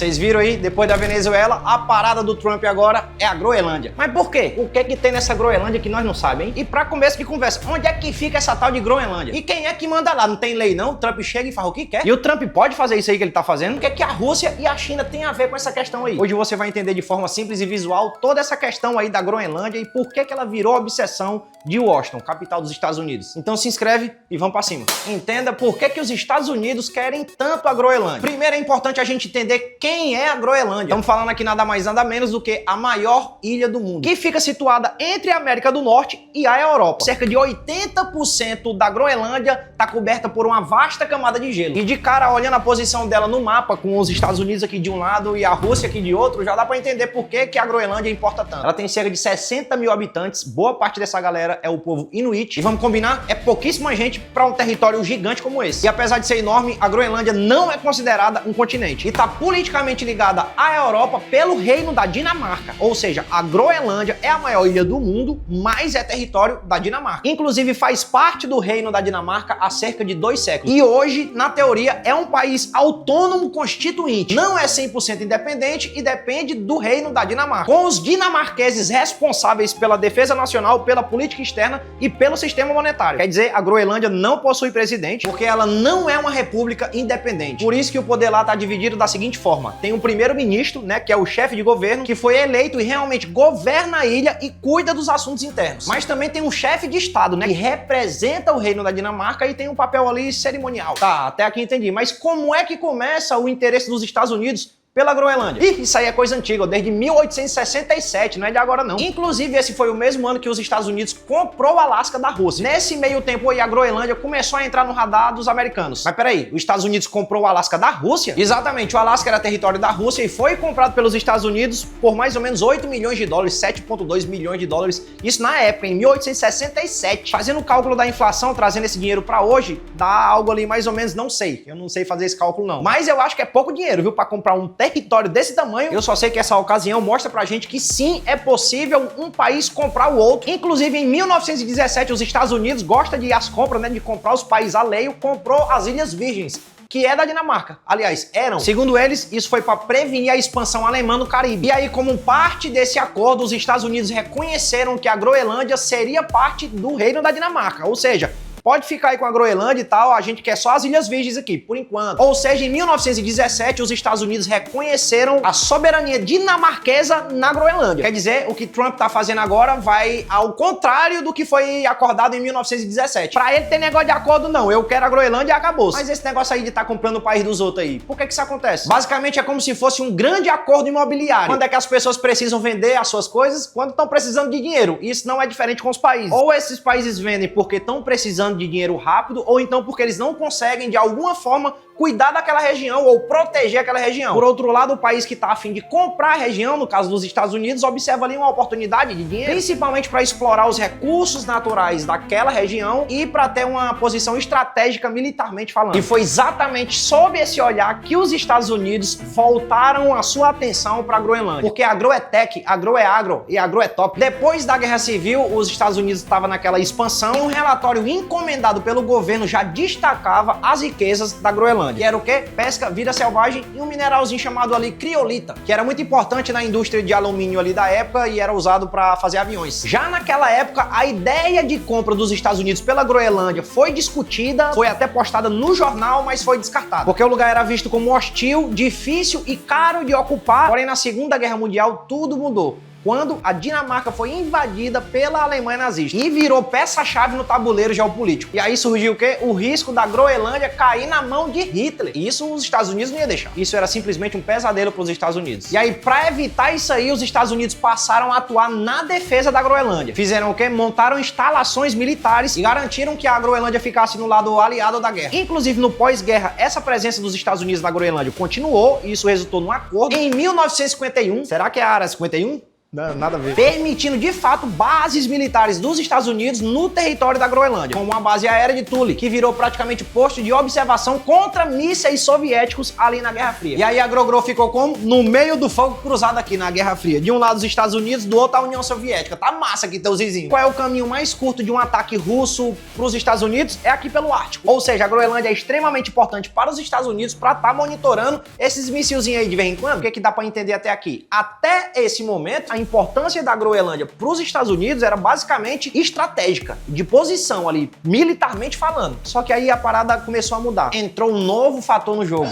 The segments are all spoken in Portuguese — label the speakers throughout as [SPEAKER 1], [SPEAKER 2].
[SPEAKER 1] Vocês viram aí, depois da Venezuela, a parada do Trump agora é a Groenlândia. Mas por quê? O que tem nessa Groenlândia que nós não sabemos, hein? E pra começo de conversa, onde é que fica essa tal de Groenlândia? E quem é que manda lá? Não tem lei não? O Trump chega e faz o que quer? E o Trump pode fazer isso aí que ele tá fazendo? O que é que a Rússia e a China têm a ver com essa questão aí? Hoje você vai entender de forma simples e visual toda essa questão aí da Groenlândia e por que ela virou obsessão de Washington, capital dos Estados Unidos. Então se inscreve e vamos pra cima. Entenda por que os Estados Unidos querem tanto a Groenlândia. Primeiro é importante a gente entender quem é a Groenlândia. Estamos falando aqui nada mais nada menos do que a maior ilha do mundo, que fica situada entre a América do Norte e a Europa. Cerca de 80% da Groenlândia está coberta por uma vasta camada de gelo. E de cara, olhando a posição dela no mapa, com os Estados Unidos aqui de um lado e a Rússia aqui de outro, já dá para entender por que a Groenlândia importa tanto. Ela tem cerca de 60 mil habitantes, boa parte dessa galera é o povo Inuit. E vamos combinar, é pouquíssima gente para um território gigante como esse. E apesar de ser enorme, a Groenlândia não é considerada um continente. E está politicamente ligada à Europa pelo reino da Dinamarca. Ou seja, a Groenlândia é a maior ilha do mundo, mas é território da Dinamarca. Inclusive faz parte do reino da Dinamarca há cerca de 2 séculos. E hoje, na teoria, é um país autônomo constituinte. Não é 100% independente e depende do reino da Dinamarca. Com os dinamarqueses responsáveis pela defesa nacional, pela política externa e pelo sistema monetário. Quer dizer, a Groenlândia não possui presidente porque ela não é uma república independente. Por isso que o poder lá está dividido da seguinte forma. Tem um primeiro-ministro, né, que é o chefe de governo, que foi eleito e realmente governa a ilha e cuida dos assuntos internos. Mas também tem um chefe de estado, né, que representa o reino da Dinamarca e tem um papel ali cerimonial. Tá, até aqui entendi. Mas como é que começa o interesse dos Estados Unidos pela Groenlândia? Ih, isso aí é coisa antiga, desde 1867, não é de agora não. Inclusive, esse foi o mesmo ano que os Estados Unidos comprou o Alasca da Rússia. Nesse meio tempo aí, a Groenlândia começou a entrar no radar dos americanos. Mas peraí, os Estados Unidos comprou o Alasca da Rússia? Exatamente, o Alasca era território da Rússia e foi comprado pelos Estados Unidos por mais ou menos 8 milhões de dólares, 7,2 milhões de dólares. Isso na época, em 1867. Fazendo o cálculo da inflação, trazendo esse dinheiro pra hoje, dá algo ali mais ou menos, não sei. Eu não sei fazer esse cálculo não. Mas eu acho que é pouco dinheiro, viu, pra comprar um território desse tamanho. Eu só sei que essa ocasião mostra pra gente que sim, é possível um país comprar o outro. Inclusive, em 1917, os Estados Unidos gostam de as compras, né, de comprar os países alheios, comprou as Ilhas Virgens, que é da Dinamarca. Aliás, eram. Segundo eles, isso foi para prevenir a expansão alemã no Caribe. E aí, como parte desse acordo, os Estados Unidos reconheceram que a Groenlândia seria parte do reino da Dinamarca. Ou seja, pode ficar aí com a Groenlândia e tal, a gente quer só as Ilhas Virgens aqui, por enquanto. Ou seja, em 1917, os Estados Unidos reconheceram a soberania dinamarquesa na Groenlândia. Quer dizer, o que Trump tá fazendo agora vai ao contrário do que foi acordado em 1917. Pra ele ter negócio de acordo, não. Eu quero a Groenlândia e acabou. Mas esse negócio aí de tá comprando o país dos outros aí, por que isso acontece? Basicamente é como se fosse um grande acordo imobiliário. Quando é que as pessoas precisam vender as suas coisas? Quando estão precisando de dinheiro. Isso não é diferente com os países. Ou esses países vendem porque estão precisando de dinheiro rápido, ou então porque eles não conseguem de alguma forma cuidar daquela região ou proteger aquela região. Por outro lado, o país que está a fim de comprar a região, no caso dos Estados Unidos, observa ali uma oportunidade de dinheiro, principalmente para explorar os recursos naturais daquela região e para ter uma posição estratégica militarmente falando. E foi exatamente sob esse olhar que os Estados Unidos voltaram a sua atenção para a Groenlândia. Porque agro é tech, agro é agro e agro é top. Depois da Guerra Civil, os Estados Unidos estavam naquela expansão e um relatório encomendado pelo governo já destacava as riquezas da Groenlândia. Que era o quê? Pesca, vida selvagem e um mineralzinho chamado ali criolita, que era muito importante na indústria de alumínio ali da época e era usado para fazer aviões. Já naquela época, a ideia de compra dos Estados Unidos pela Groenlândia foi discutida, foi até postada no jornal, mas foi descartada, porque o lugar era visto como hostil, difícil e caro de ocupar. Porém, na Segunda Guerra Mundial, tudo mudou, quando a Dinamarca foi invadida pela Alemanha nazista e virou peça-chave no tabuleiro geopolítico. E aí surgiu o quê? O risco da Groenlândia cair na mão de Hitler. E isso os Estados Unidos não iam deixar. Isso era simplesmente um pesadelo para os Estados Unidos. E aí, para evitar isso aí, os Estados Unidos passaram a atuar na defesa da Groenlândia. Fizeram o quê? Montaram instalações militares e garantiram que a Groenlândia ficasse no lado aliado da guerra. Inclusive, no pós-guerra, essa presença dos Estados Unidos na Groenlândia continuou e isso resultou num acordo em 1951. Será que é a Área 51? Não, nada a ver. Permitindo, de fato, bases militares dos Estados Unidos no território da Groenlândia, como a base aérea de Thule, que virou praticamente posto de observação contra mísseis soviéticos ali na Guerra Fria. E aí a Grogro ficou como? No meio do fogo cruzado aqui na Guerra Fria. De um lado os Estados Unidos, do outro a União Soviética. Tá massa aqui teus vizinhos. Qual é o caminho mais curto de um ataque russo pros Estados Unidos? É aqui pelo Ártico. Ou seja, a Groenlândia é extremamente importante para os Estados Unidos para estar monitorando esses missilzinhos aí de vez em quando. O que dá para entender até aqui? Até esse momento, a importância da Groenlândia para os Estados Unidos era basicamente estratégica, de posição ali, militarmente falando. Só que aí a parada começou a mudar. Entrou um novo fator no jogo.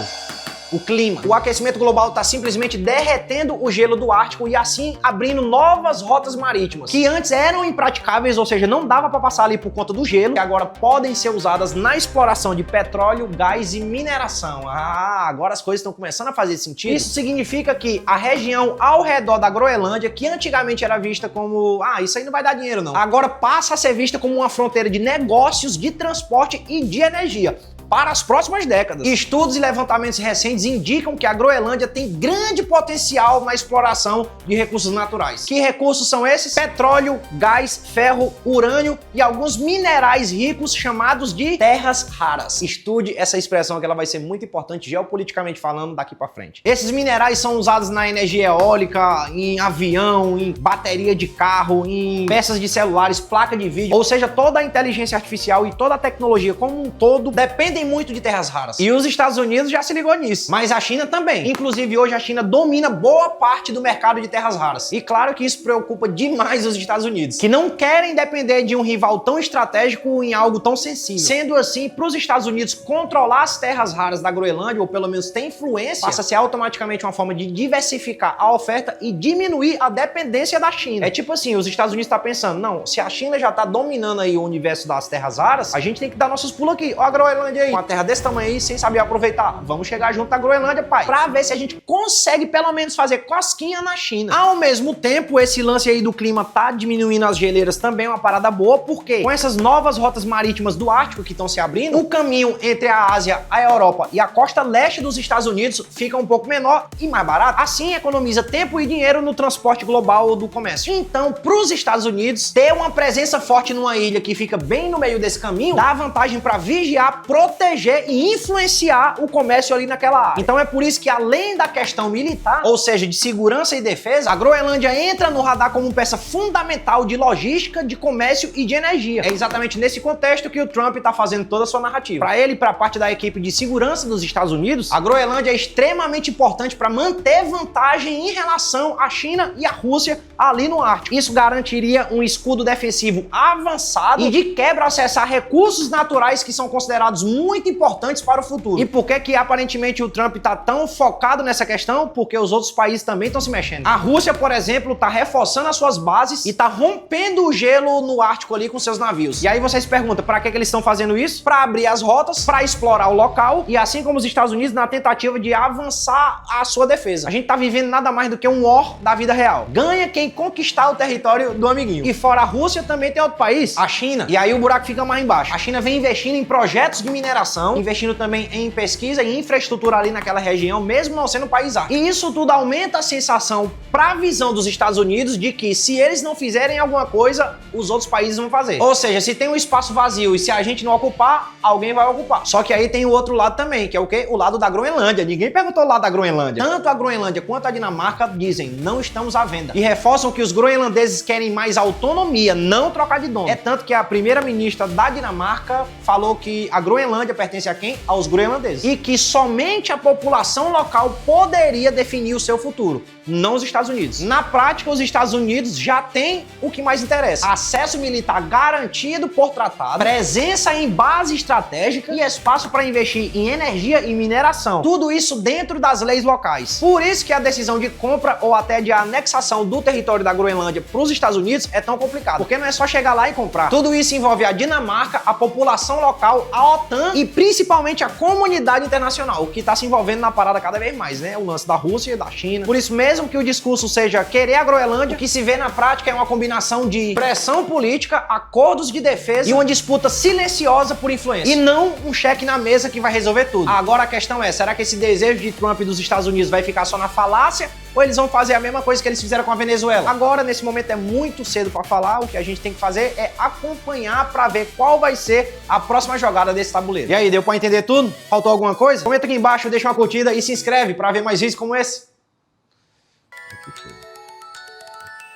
[SPEAKER 1] O clima. O aquecimento global está simplesmente derretendo o gelo do Ártico e assim abrindo novas rotas marítimas, que antes eram impraticáveis, ou seja, não dava para passar ali por conta do gelo, que agora podem ser usadas na exploração de petróleo, gás e mineração. Ah, agora as coisas estão começando a fazer sentido. Isso significa que a região ao redor da Groenlândia, que antigamente era vista como, isso aí não vai dar dinheiro não, agora passa a ser vista como uma fronteira de negócios, de transporte e de energia para as próximas décadas. Estudos e levantamentos recentes indicam que a Groenlândia tem grande potencial na exploração de recursos naturais. Que recursos são esses? Petróleo, gás, ferro, urânio e alguns minerais ricos chamados de terras raras. Estude essa expressão que ela vai ser muito importante geopoliticamente falando daqui para frente. Esses minerais são usados na energia eólica, em avião, em bateria de carro, em peças de celulares, placa de vídeo, ou seja, toda a inteligência artificial e toda a tecnologia como um todo dependem muito de terras raras. E os Estados Unidos já se ligou nisso. Mas a China também. Inclusive, hoje a China domina boa parte do mercado de terras raras. E claro que isso preocupa demais os Estados Unidos, que não querem depender de um rival tão estratégico em algo tão sensível. Sendo assim, para os Estados Unidos controlar as terras raras da Groenlândia, ou pelo menos ter influência, passa a ser automaticamente uma forma de diversificar a oferta e diminuir a dependência da China. É tipo assim, os Estados Unidos estão pensando, não, se a China já está dominando aí o universo das terras raras, a gente tem que dar nossos pulos aqui. Ó a Groenlândia aí, uma terra desse tamanho aí, sem saber aproveitar. Vamos chegar junto à Groenlândia, pai, pra ver se a gente consegue pelo menos fazer cosquinha na China. Ao mesmo tempo, esse lance aí do clima tá diminuindo as geleiras também é uma parada boa, porque com essas novas rotas marítimas do Ártico que estão se abrindo, o caminho entre a Ásia, a Europa e a costa leste dos Estados Unidos fica um pouco menor e mais barato. Assim, economiza tempo e dinheiro no transporte global do comércio. Então, pros Estados Unidos, ter uma presença forte numa ilha que fica bem no meio desse caminho, dá vantagem para vigiar, proteger e influenciar o comércio ali naquela área. Então é por isso que, além da questão militar, ou seja, de segurança e defesa, a Groenlândia entra no radar como peça fundamental de logística, de comércio e de energia. É exatamente nesse contexto que o Trump está fazendo toda a sua narrativa. Para ele e para parte da equipe de segurança dos Estados Unidos, a Groenlândia é extremamente importante para manter vantagem em relação à China e à Rússia ali no Ártico. Isso garantiria um escudo defensivo avançado e de quebra acessar recursos naturais que são considerados muito importantes para o futuro. E por que aparentemente o Trump tá tão focado nessa questão? Porque os outros países também estão se mexendo. A Rússia, por exemplo, tá reforçando as suas bases e tá rompendo o gelo no Ártico ali com seus navios. E aí vocês perguntam, para que eles estão fazendo isso? Para abrir as rotas, para explorar o local e assim como os Estados Unidos na tentativa de avançar a sua defesa. A gente tá vivendo nada mais do que um war da vida real. Ganha quem conquistar o território do amiguinho. E fora a Rússia também tem outro país, a China. E aí o buraco fica mais embaixo. A China vem investindo em projetos de mineração, investindo também em pesquisa e infraestrutura ali naquela região, mesmo não sendo um país ártico. E isso tudo aumenta a sensação para a visão dos Estados Unidos de que se eles não fizerem alguma coisa, os outros países vão fazer. Ou seja, se tem um espaço vazio e se a gente não ocupar, alguém vai ocupar. Só que aí tem o outro lado também, que é o quê? O lado da Groenlândia. Ninguém perguntou o lado da Groenlândia. Tanto a Groenlândia quanto a Dinamarca dizem, não estamos à venda. E reforçam que os groenlandeses querem mais autonomia, não trocar de dono. É tanto que a primeira-ministra da Dinamarca falou que a Groenlândia pertence a quem? Aos groenlandeses. E que somente a população local poderia definir o seu futuro, não os Estados Unidos. Na prática, os Estados Unidos já têm o que mais interessa: acesso militar garantido por tratado, presença em base estratégica e espaço para investir em energia e mineração. Tudo isso dentro das leis locais. Por isso que a decisão de compra ou até de anexação do território da Groenlândia para os Estados Unidos é tão complicada, porque não é só chegar lá e comprar. Tudo isso envolve a Dinamarca, a população local, a OTAN OTAN e principalmente a comunidade internacional, que tá se envolvendo na parada cada vez mais, né? O lance da Rússia e da China. Por isso, mesmo que o discurso seja querer a Groenlândia, o que se vê na prática é uma combinação de pressão política, acordos de defesa e uma disputa silenciosa por influência. E não um cheque na mesa que vai resolver tudo. Agora a questão é, será que esse desejo de Trump e dos Estados Unidos vai ficar só na falácia ou eles vão fazer a mesma coisa que eles fizeram com a Venezuela? Agora, nesse momento, é muito cedo pra falar. O que a gente tem que fazer é acompanhar pra ver qual vai ser a próxima jogada desse tabuleiro. E aí, deu pra entender tudo? Faltou alguma coisa? Comenta aqui embaixo, deixa uma curtida e se inscreve pra ver mais vídeos como esse.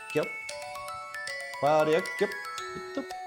[SPEAKER 1] Aqui, ó. Parei aqui, ó.